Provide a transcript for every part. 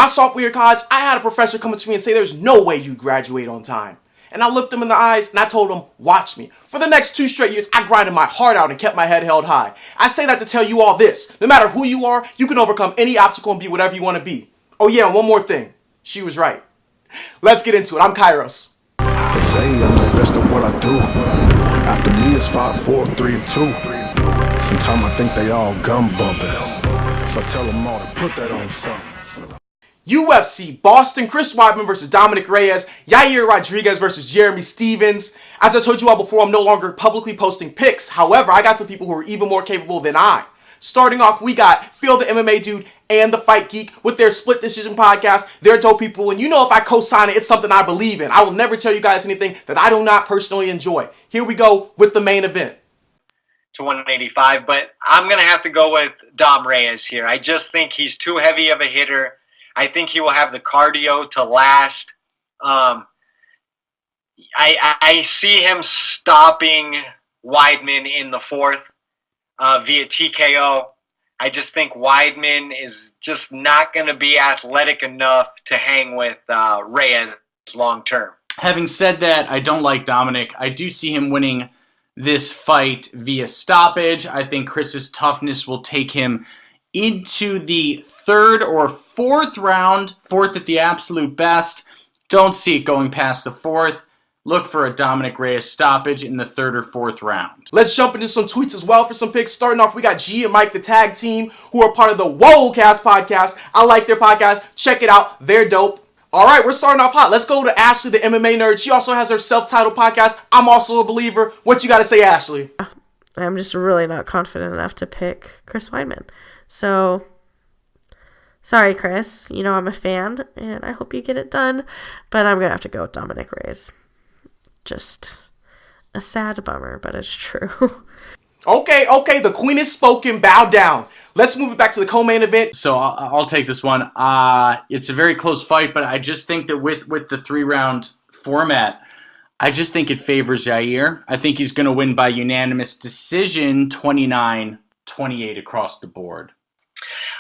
My sophomore year of college, I had a professor come up to me and say there's no way you graduate on time. And I looked him in the eyes and I told him, watch me. For the next 2 straight years, I grinded my heart out and kept my head held high. I say that to tell you all this. No matter who you are, you can overcome any obstacle and be whatever you want to be. Oh yeah, and one more thing. She was right. Let's get into it. I'm Kairos. They say I'm the best at what I do. After me it's 5, 4, 3, and 2. Sometimes I think they all gum bumping. So I tell them all to put that on something. UFC Boston, Chris Weidman versus Dominic Reyes, Yair Rodriguez versus Jeremy Stephens. As I told you all before, I'm no longer publicly posting picks. However, I got some people who are even more capable than I. Starting off, we got Phil the MMA Dude and the Fight Geek with their Split Decision podcast. They're dope people, and you know if I co-sign it, it's something I believe in. I will never tell you guys anything that I do not personally enjoy. Here we go with the main event. To 185, but I'm going to have to go with Dom Reyes here. I just think he's too heavy of a hitter. I think he will have the cardio to last. I see him stopping Weidman in the 4th via TKO. I just think Weidman is just not going to be athletic enough to hang with Reyes long term. Having said that, I don't like Dominic. I do see him winning this fight via stoppage. I think Chris's toughness will take him into the 3rd or 4th round, 4th at the absolute best. Don't see it going past the 4th. Look for a Dominic Reyes stoppage in the 3rd or 4th round. Let's jump into some tweets as well for some picks. Starting off, we got G and Mike, the tag team, who are part of the Whoacast podcast. I like their podcast. Check it out. They're dope. All right, we're starting off hot. Let's go to Ashley, the MMA nerd. She also has her self-titled podcast, I'm Also a Believer. What you got to say, Ashley? I'm just really not confident enough to pick Chris Weidman. So, sorry, Chris. You know I'm a fan, and I hope you get it done. But I'm going to have to go with Dominic Reyes. Just a sad bummer, but it's true. Okay, the queen has spoken. Bow down. Let's move it back to the co-main event. So I'll take this one. It's a very close fight, but I just think that with the 3-round format, I just think it favors Yair. I think he's going to win by unanimous decision, 29-28 across the board.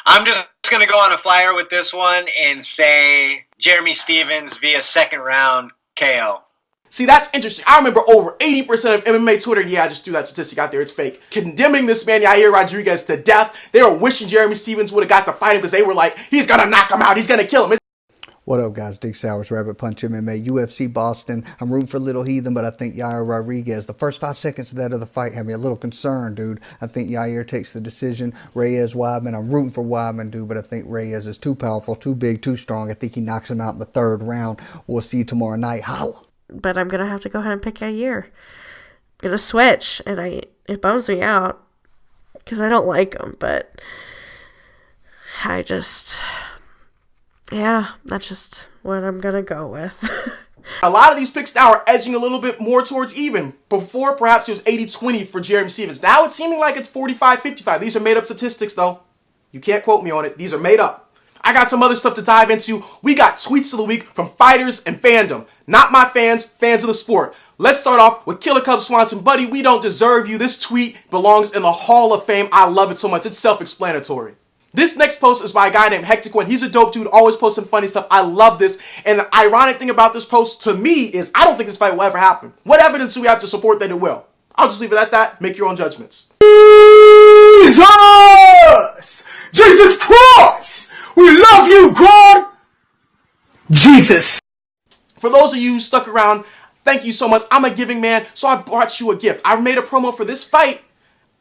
I'm just going to go on a flyer with this one and say Jeremy Stephens via 2nd round KO. See, that's interesting. I remember over 80% of MMA Twitter, yeah, I just threw that statistic out there, it's fake, condemning this man, Yair Rodriguez, to death. They were wishing Jeremy Stephens would have got to fight him because they were like, he's going to knock him out, he's going to kill him. What up, guys? Dick Sowers, Rabbit Punch MMA, UFC Boston. I'm rooting for Little Heathen, but I think Yair Rodriguez, the first 5 seconds of that other fight had me a little concerned, dude. I think Yair takes the decision. Reyes, Weidman, I'm rooting for Weidman, dude, but I think Reyes is too powerful, too big, too strong. I think he knocks him out in the 3rd round. We'll see you tomorrow night. Holla! But I'm going to have to go ahead and pick Yair. I'm going to switch, and it bums me out because I don't like him, but that's just what I'm going to go with. A lot of these picks now are edging a little bit more towards even. Before, perhaps it was 80-20 for Jeremy Stephens. Now it's seeming like it's 45-55. These are made-up statistics, though. You can't quote me on it. These are made up. I got some other stuff to dive into. We got tweets of the week from fighters and fandom. Not my fans, fans of the sport. Let's start off with Killer Cub Swanson. Buddy, we don't deserve you. This tweet belongs in the Hall of Fame. I love it so much. It's self-explanatory. This next post is by a guy named Hectic One. He's a dope dude, always posting funny stuff. I love this. And the ironic thing about this post to me is I don't think this fight will ever happen. What evidence do we have to support that it will? I'll just leave it at that. Make your own judgments. Jesus Christ! We love you, God! Jesus! For those of you who stuck around, thank you so much. I'm a giving man, so I brought you a gift. I made a promo for this fight.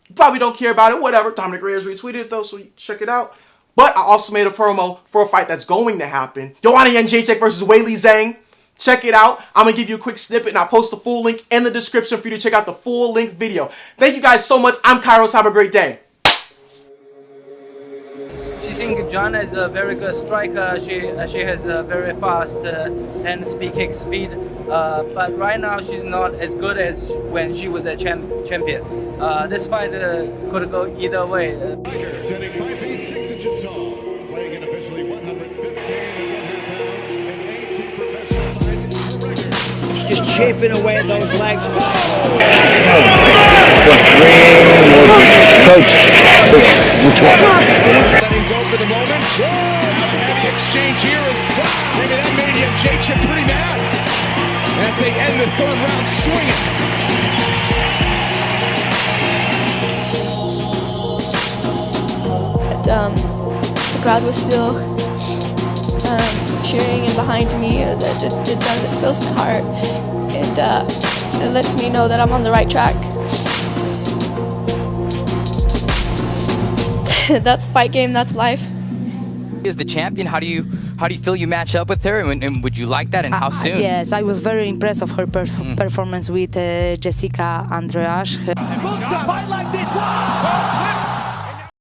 You probably don't care about it, whatever. Dominic Reyes retweeted it, though, so you check it out. But I also made a promo for a fight that's going to happen. Joanna Jędrzejczyk versus Weili Zhang. Check it out. I'm going to give you a quick snippet, and I'll post the full link in the description for you to check out the full-length video. Thank you guys so much. I'm Kairos. Have a great day. She thinks Joanna is a very good striker. She has a very fast hand kick speed. But right now she's not as good as when she was a champion. This fight could go either way. Sitting 5 feet 6 inches tall, weighing in officially 115.5 pounds and 82 professional fights are record. She's just chipping away at those legs. Coach, which one? Letting go for the moment. Heavy exchange. exchange here is maybe that made Jacek pretty mad as they end the third round swinging. The crowd was still cheering and behind me. It fills my heart. It lets me know that I'm on the right track. That's fight game. That's life. Is the champion? How do you feel you match up with her, and would you like that, and how soon? Yes, I was very impressed of her performance with Jessica Andrade. Fight like this.